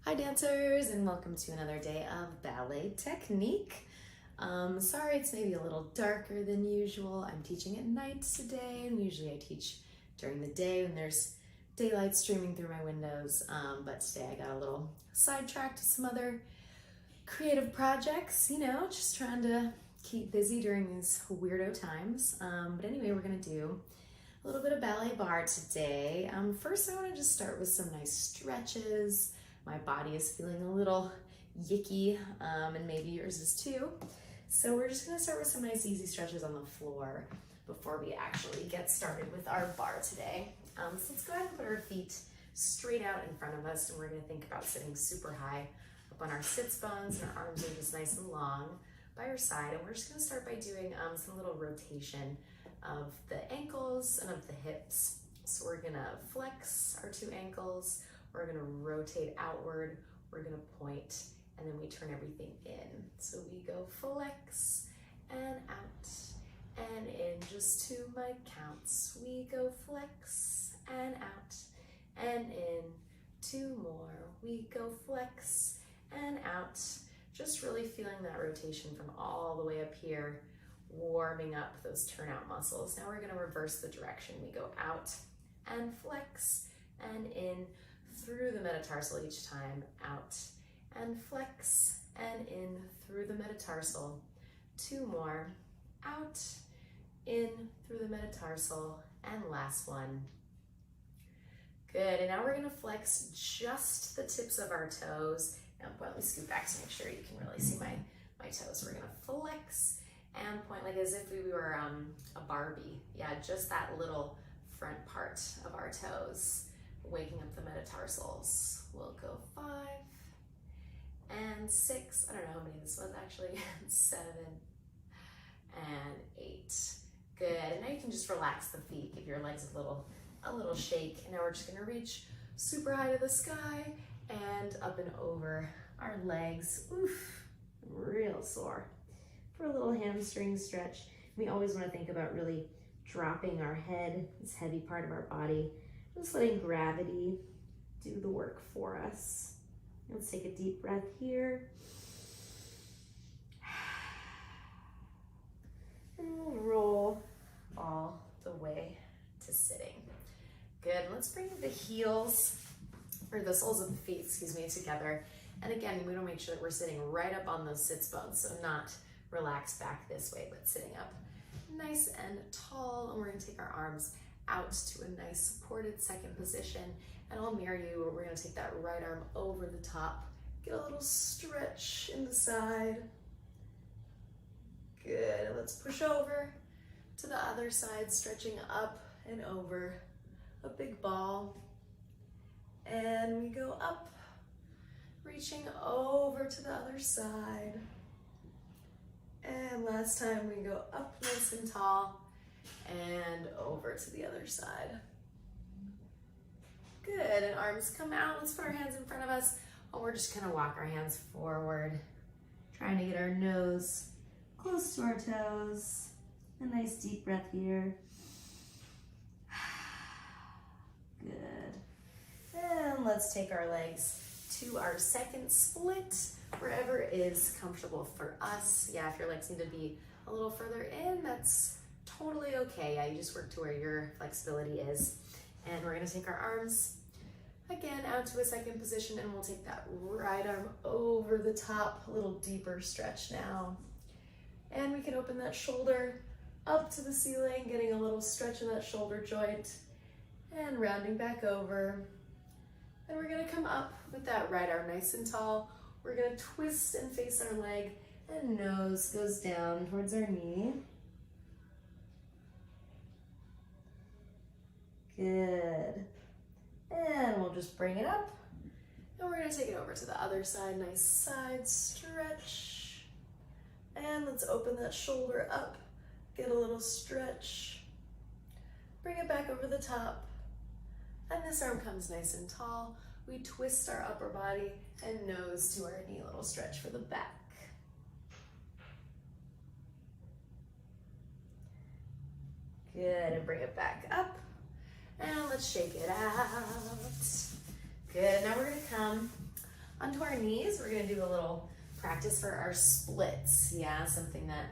Hi dancers, and welcome to another day of Ballet Technique. Sorry it's maybe a little darker than usual. I'm teaching at night today, and usually I teach during the day when there's daylight streaming through my windows, but today I got a little sidetracked to some other creative projects, just trying to keep busy during these weirdo times. But anyway, we're gonna do a little bit of ballet bar today. First I wanna just start with some nice stretches. My body is feeling a little yicky, and maybe yours is too. So we're just gonna start with some nice easy stretches on the floor before we actually get started with our bar today. So let's go ahead and put our feet straight out in front of us, and we're gonna think about sitting super high up on our sits bones, and our arms are just nice and long by our side. And we're just gonna start by doing some little rotation of the ankles and of the hips. So we're gonna flex our two ankles, we're gonna rotate outward, we're gonna point, and then we turn everything in. So we go flex and out and in, just 2 mic counts. We go flex and out and in, 2 more. We go flex and out. Just really feeling that rotation from all the way up here, warming up those turnout muscles. Now we're gonna reverse the direction. We go out and flex and in, through the metatarsal each time, out and flex and in through the metatarsal. 2 more, out, in through the metatarsal, and last one. Good, and now we're gonna flex just the tips of our toes. Now let me scoot back to make sure you can really see my toes. We're gonna flex and point like as if we were a Barbie. Yeah, just that little front part of our toes, waking up the metatarsals. We'll go 5 and 6. I don't know how many this was actually. 7 and 8. Good. And now you can just relax the feet. Give your legs a little shake. And now we're just gonna reach super high to the sky and up and over our legs. Oof, real sore. For a little hamstring stretch. We always want to think about really dropping our head, this heavy part of our body. Just letting gravity do the work for us. Let's take a deep breath here. And we'll roll all the way to sitting. Good, let's bring the heels, or the soles of the feet, excuse me, together. And again, we want to make sure that we're sitting right up on those sits bones, so not relaxed back this way, but sitting up nice and tall. And we're going to take our arms out to a nice supported second position, and I'll mirror you. We're going to take that right arm over the top, get a little stretch in the side. Good, let's push over to the other side, stretching up and over, a big ball, and we go up, reaching over to the other side, and last time we go up nice and tall and over to the other side. Good, and arms come out. Let's put our hands in front of us, and we're just gonna walk our hands forward, trying to get our nose close to our toes. A nice deep breath here. Good. And let's take our legs to our second split, wherever is comfortable for us. Yeah, if your legs need to be a little further in, that's totally okay. Yeah, you just work to where your flexibility is. And we're gonna take our arms again out to a second position, and we'll take that right arm over the top, a little deeper stretch now. And we can open that shoulder up to the ceiling, getting a little stretch in that shoulder joint, and rounding back over. And we're gonna come up with that right arm nice and tall. We're gonna twist and face our leg, and nose goes down towards our knee. Good. And we'll just bring it up, and we're gonna take it over to the other side. Nice side stretch. And let's open that shoulder up, get a little stretch. Bring it back over the top. And this arm comes nice and tall. We twist our upper body and nose to our knee, a little stretch for the back. Good, and bring it back up. And let's shake it out. Good, now we're gonna come Onto our knees, we're gonna do a little practice for our splits. Yeah, something that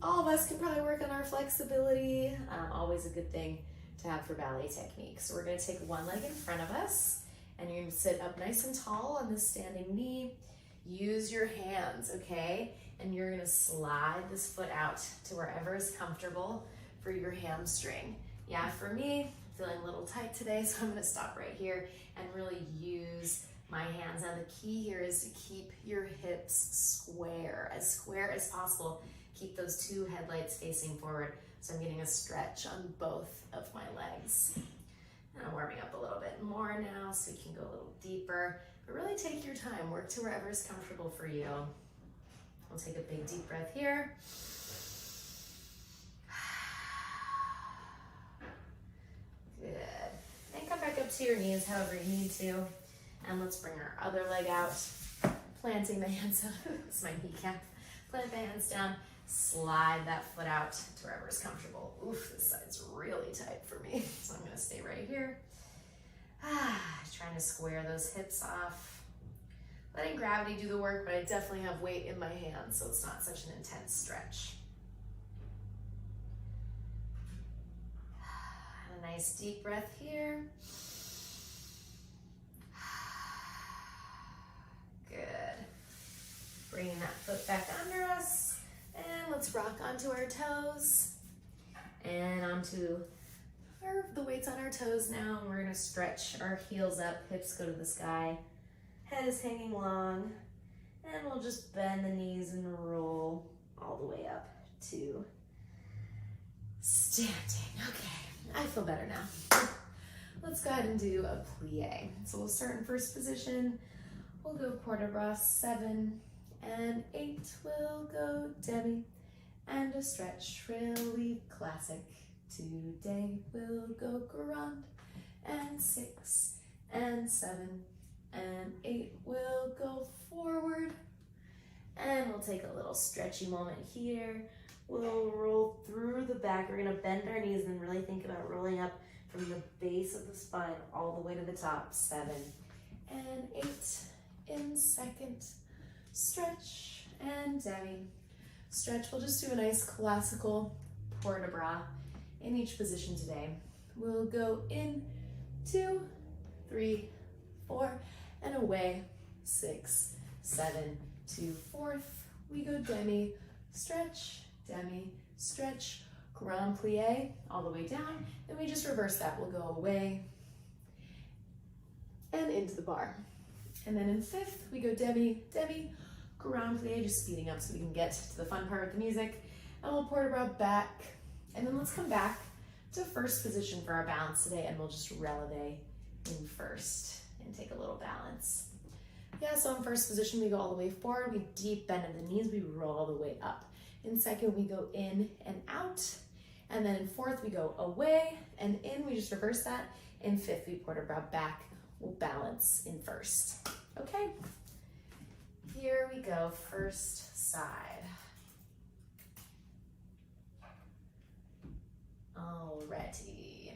all of us can probably work on our flexibility. Always a good thing to have for ballet technique. So we're gonna take one leg in front of us and you're gonna sit up nice and tall on this standing knee. Use your hands, okay? And you're gonna slide this foot out to wherever is comfortable for your hamstring. Yeah, for me, feeling a little tight today, so I'm gonna stop right here and really use my hands. Now the key here is to keep your hips square as possible. Keep those two headlights facing forward. So I'm getting a stretch on both of my legs. And I'm warming up a little bit more now so we can go a little deeper. But really take your time, work to wherever is comfortable for you. We'll take a big deep breath here. Good. And come back up to your knees however you need to. And let's bring our other leg out. Planting the hands out. It's my kneecap. Plant the hands down. Slide that foot out to wherever is comfortable. Oof, this side's really tight for me. So I'm gonna stay right here. Trying to square those hips off. Letting gravity do the work, but I definitely have weight in my hands, so it's not such an intense stretch. A nice deep breath here. Good. Bringing that foot back under us. And let's rock onto our toes and onto the weights on our toes now. And we're gonna stretch our heels up, hips go to the sky, head is hanging long, and we'll just bend the knees and roll all the way up to standing. Okay, I feel better now. Let's go ahead and do a plie. So we'll start in first position. We'll go port de bras 7 and 8. We'll go demi and a stretch really classic. Today we'll go grand and 6 and 7 and 8. We'll go forward and we'll take a little stretchy moment here. We'll roll through the back. We're gonna bend our knees and really think about rolling up from the base of the spine all the way to the top. 7 and 8 in second. Stretch and demi. Stretch, we'll just do a nice classical port de bras in each position today. We'll go in 2, 3, 4, and away. 6, 7, 2, 4th. We go demi, stretch, grand plie, all the way down. Then we just reverse that. We'll go away and into the bar. And then in 5th, we go demi, grand plie, just speeding up so we can get to the fun part with the music. And we'll port de bras back. And then let's come back to first position for our balance today, and we'll just releve in first and take a little balance. Yeah, so in first position, we go all the way forward. We deep bend in the knees, we roll all the way up. In second, we go in and out. And then in 4th, we go away and in. We just reverse that. In 5th, we port de bras back. We'll balance in first. Okay, here we go, first side. Alrighty.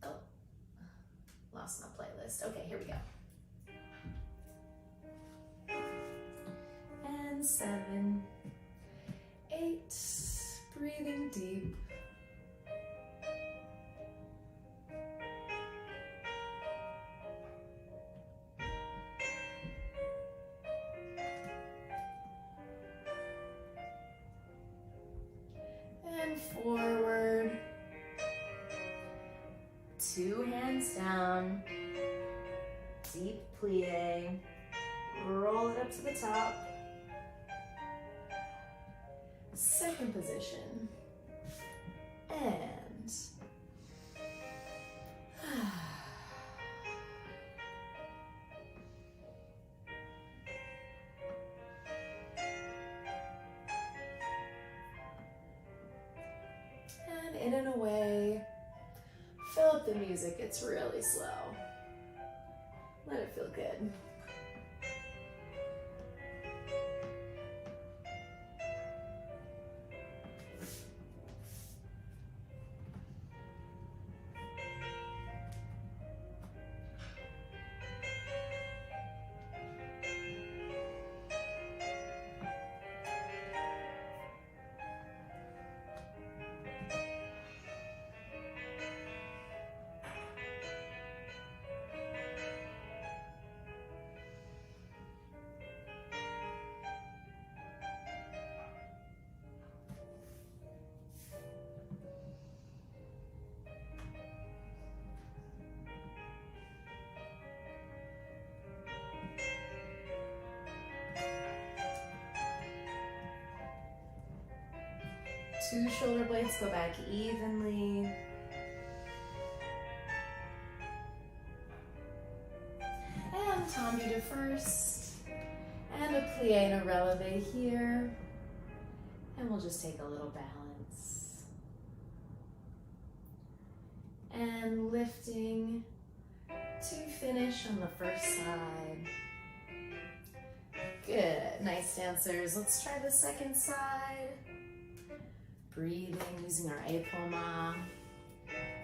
Oh, lost my playlist. Okay, here we go. And 7, 8, breathing deep. And forward. 2 hands down. Deep plie. Roll it up to the top. Second position. And in and away. Fill up the music, it's really slow. Let it feel good. 2 shoulder blades go back evenly. And tendu to first. And a plie and a releve here. And we'll just take a little balance. And lifting to finish on the first side. Good, nice dancers. Let's try the second side. Breathing, using our apoma.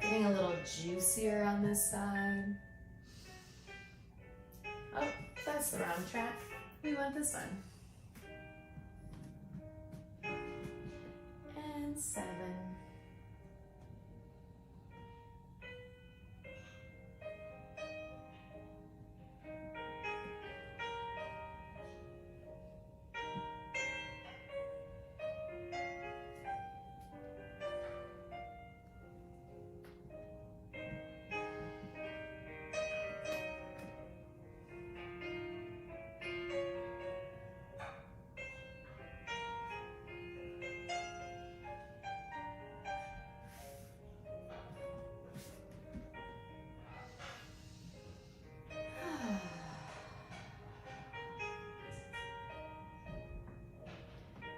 Getting a little juicier on this side. Oh, that's the wrong track. We want this one. And 7.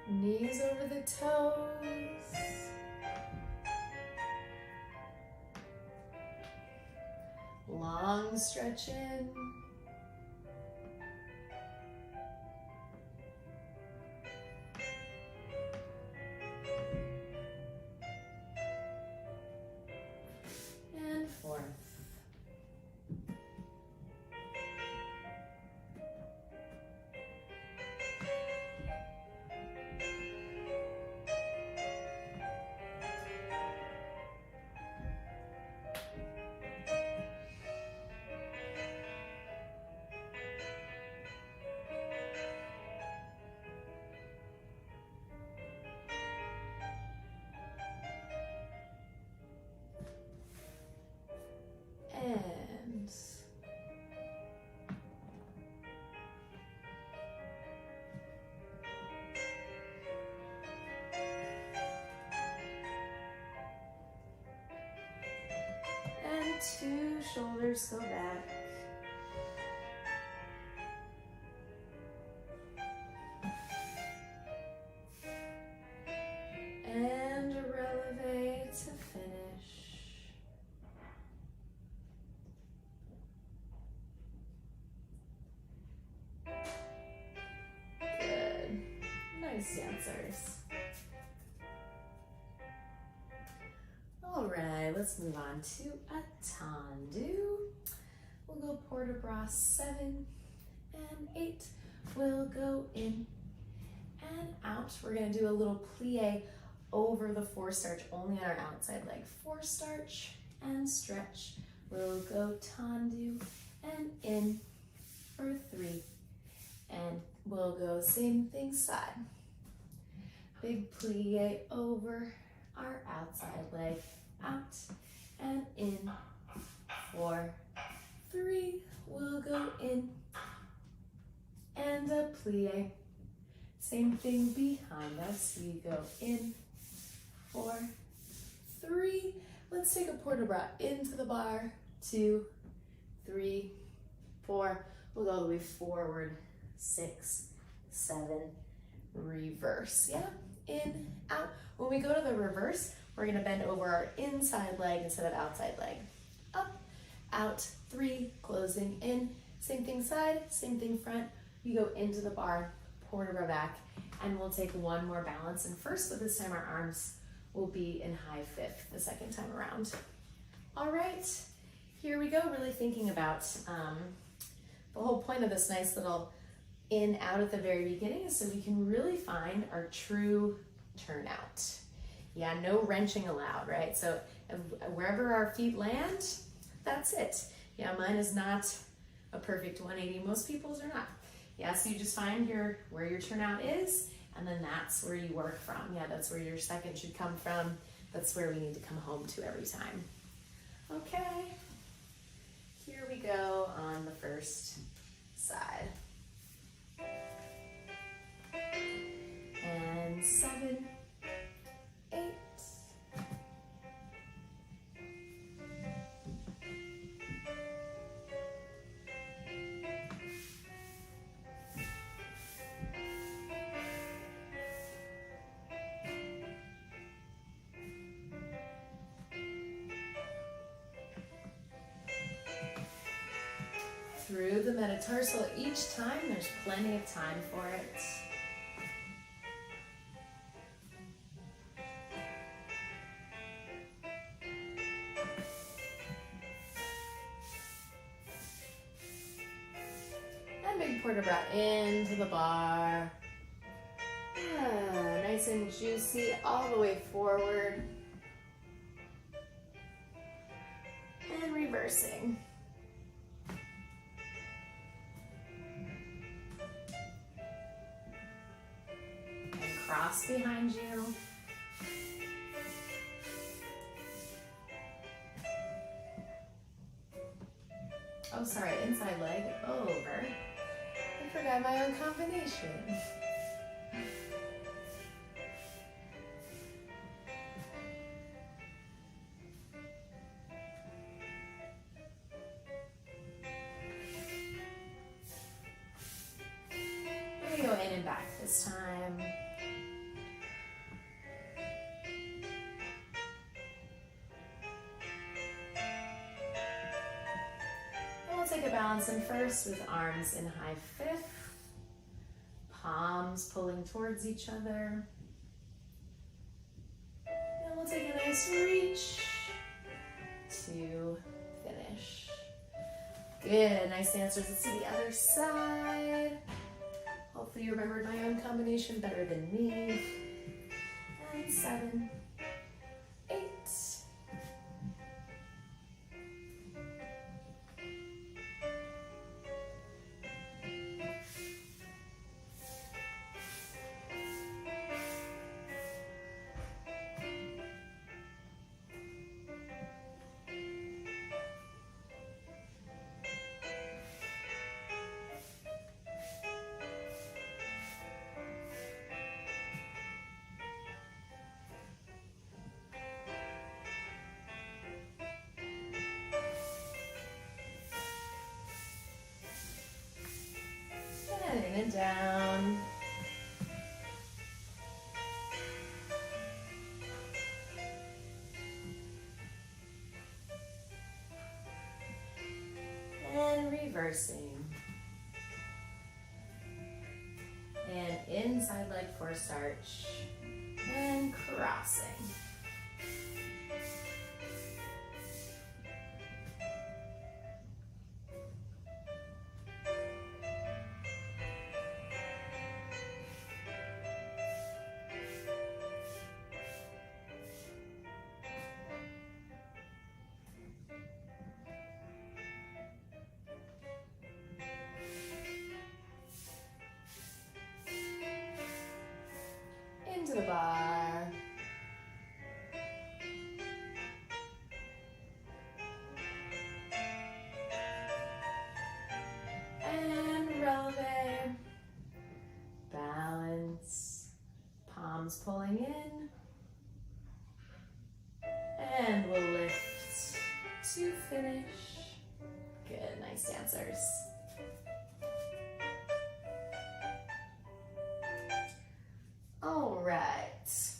Knees over the toes. Long stretch in. And forth. And two shoulders go back. And a releve to finish. Good. Nice dancers. All right, let's move on to a tendu. We'll go port de bras 7 and 8. We'll go in and out. We're gonna do a little plie over the 4 starch, only on our outside leg. 4 starch and stretch. We'll go tendu and in for 3. And we'll go same thing side. Big plie over our outside leg. Out and in for 3. We'll go in and a plie. Same thing behind us. We go in for 3. Let's take a port de bras into the bar. 2, 3, 4. We'll go all the way forward. 6, 7, reverse. Yeah, in, out. When we go to the reverse, we're gonna bend over our inside leg instead of outside leg. Up, out, 3, closing in. Same thing side, same thing front. We go into the bar, port de bras back, and we'll take one more balance. And first, but this time our arms will be in high fifth the second time around. All right, here we go, really thinking about the whole point of this nice little in, out at the very beginning is so we can really find our true turnout. Yeah, no wrenching allowed, right? So wherever our feet land, that's it. Yeah, mine is not a perfect 180. Most people's are not. Yeah, so you just find where your turnout is, and then that's where you work from. Yeah, that's where your second should come from. That's where we need to come home to every time. Okay, here we go on the first side. And 7, 8, through the metatarsal each time. There's plenty of time for it. And big port de bras into the bar. Nice and juicy all the way forward. And reversing. And cross behind you. Oh, sorry, inside leg over. I forgot my own combination. Go in and back this time. And we'll take a balance in first with arms in high fifth, palms pulling towards each other. And we'll take a nice reach to finish. Good, nice dancers. Let's do the other side. Hopefully you remembered my own combination better than me. And 7, 8. In and down. And reversing. And inside leg force arch. And crossing. Into the bar. And releve. Balance. Palms pulling in. And we'll lift to finish. Good, nice dancers. All right,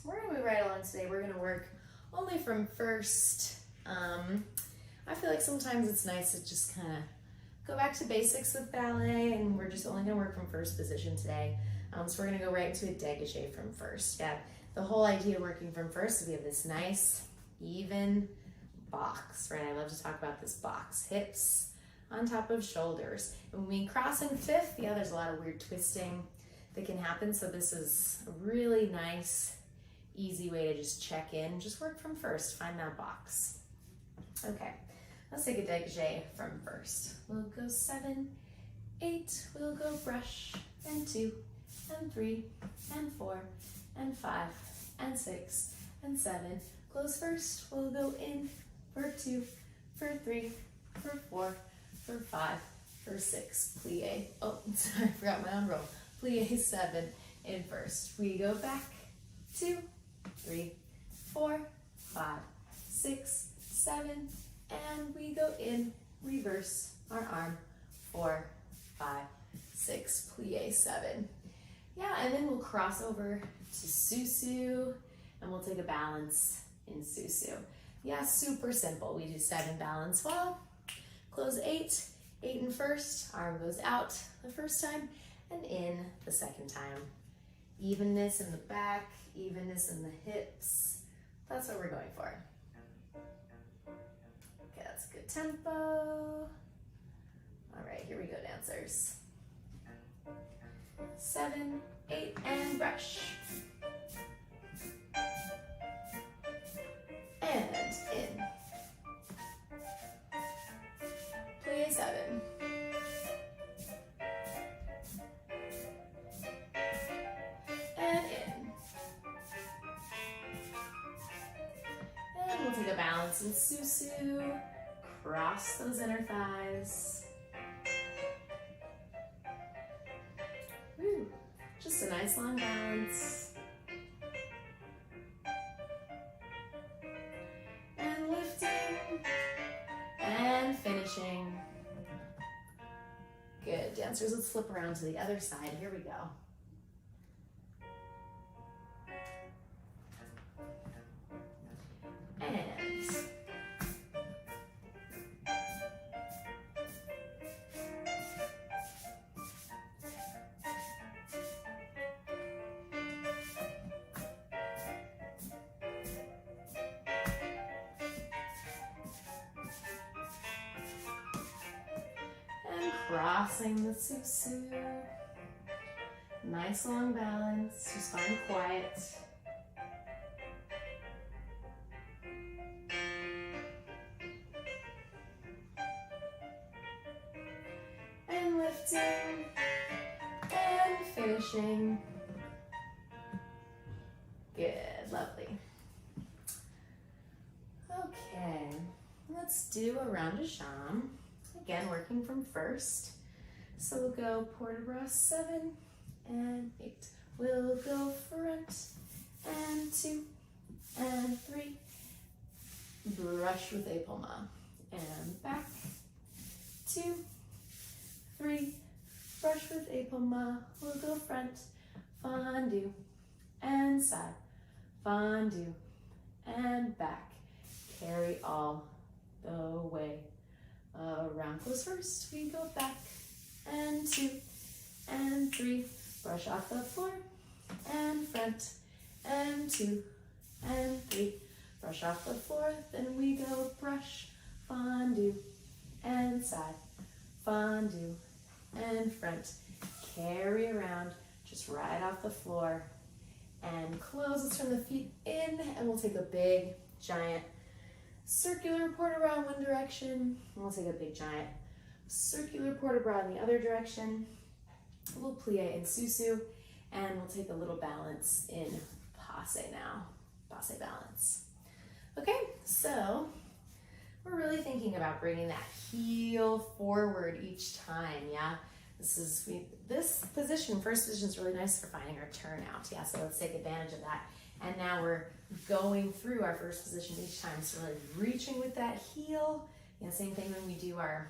we're gonna move right along today. We're gonna work only from first. I feel like sometimes it's nice to just kind of go back to basics with ballet, and we're just only gonna work from first position today. So we're gonna go right into a dégagé from first. Yeah, the whole idea of working from first is we have this nice, even box, right? I love to talk about this box. Hips on top of shoulders. And when we cross in fifth, yeah, there's a lot of weird twisting that can happen. So this is a really nice, easy way to just check in. Just work from first, find that box. Okay, let's take a dégagé from first. We'll go 7, 8, we'll go brush, and 2, and 3, and 4, and 5, and 6, and 7. Close first, we'll go in for 2, for 3, for 4, for 5, for 6, plie. Oh, sorry, I forgot my own roll. Plie 7 in first. We go back 2, 3, 4, 5, 6, 7, and we go in, reverse our arm, 4, 5, 6, plie 7. Yeah, and then we'll cross over to Susu, and we'll take a balance in Susu. Yeah, super simple. We do 7 balance well, close 8, 8 in first, arm goes out the first time and in the second time. Evenness in the back, evenness in the hips. That's what we're going for. Okay, that's a good tempo. All right, here we go, dancers. 7, 8, and brush. And in. Plie 7. And in. And we'll take a balance in Susu. Cross those inner thighs. Woo. Just a nice long balance. And lifting. And finishing. Good, dancers, let's flip around to the other side. Here we go. And crossing the Susu. Nice long balance, just find quiet. And lifting and finishing. Good, lovely. Okay, let's do a round de jambe. Again, working from first. So we'll go port de bras 7 and 8. We'll go front and 2 and 3. Brush with épaule-main and back. 2, 3. Brush with épaule-main. We'll go front, fondue and side, fondue and back. Carry all the way around. Close first. We go back and 2 and 3. Brush off the floor and front and 2 and 3. Brush off the floor. Then we go brush, fondue and side, fondue and front. Carry around, just right off the floor and close. Let's turn the feet in and we'll take a big giant circular port de bras in one direction, and we'll take a big giant circular port de bras in the other direction. We'll plie in Susu, and we'll take a little balance in passe now. Passe balance. Okay, so we're really thinking about bringing that heel forward each time, yeah? This position, first position, is really nice for finding our turnout, yeah? So let's take advantage of that. And now we're going through our first position each time. So really reaching with that heel. You know, same thing when we do our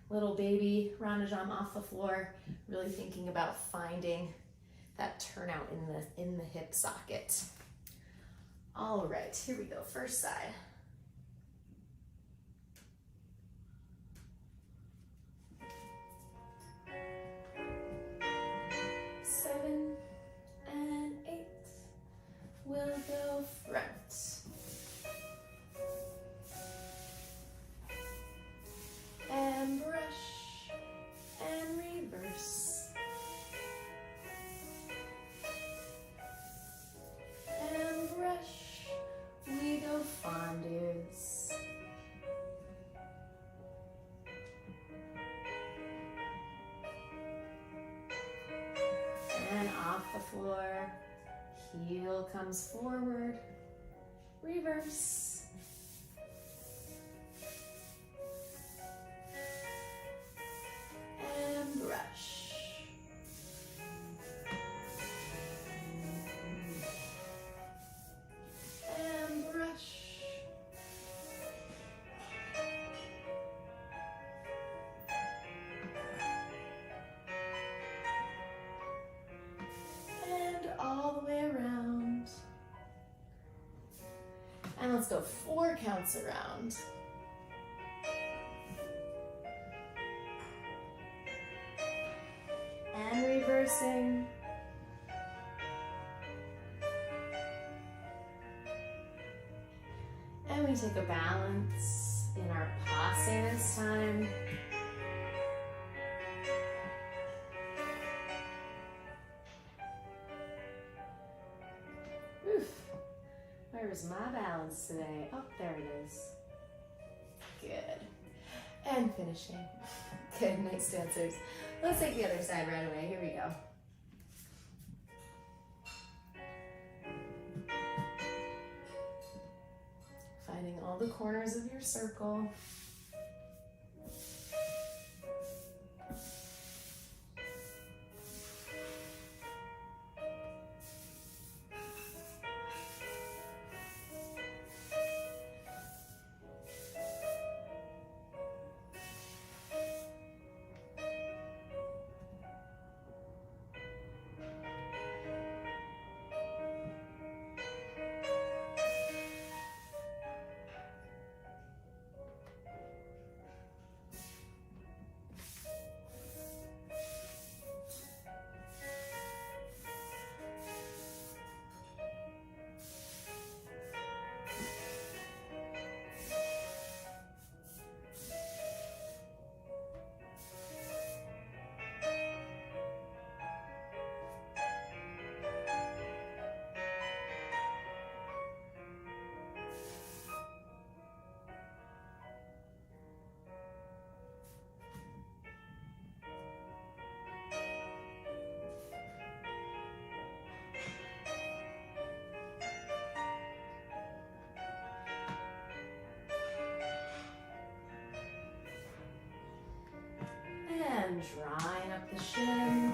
little baby round de jambe off the floor. Really thinking about finding that turnout in the hip socket. All right, here we go. First side. We'll go front and brush and reverse and brush. We go fondues and off the floor. Heel comes forward, reverse, and brush, and brush, and all the way around. And let's go 4 counts around. reversing. And we take a balance in our passe this time. Oof. Where's my balance today? Oh, there it is. Good. And finishing. Good, nice dancers. Let's take the other side right away. Here we go. Finding all the corners of your circle. And drawing up the shin.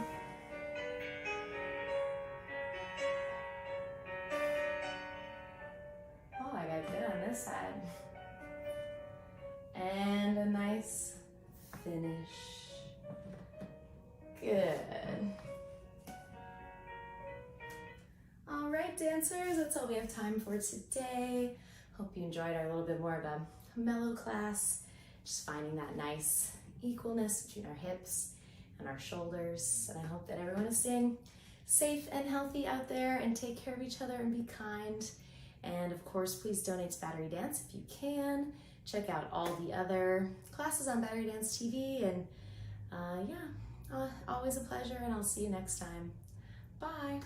Oh, I got good on this side. And a nice finish. Good. All right, dancers, that's all we have time for today. Hope you enjoyed our little bit more of a mellow class. Just finding that nice equalness between our hips and our shoulders. And I hope that everyone is staying safe and healthy out there and take care of each other and be kind. And of course, please donate to Battery Dance if you can. Check out all the other classes on Battery Dance TV. And always a pleasure, and I'll see you next time. Bye.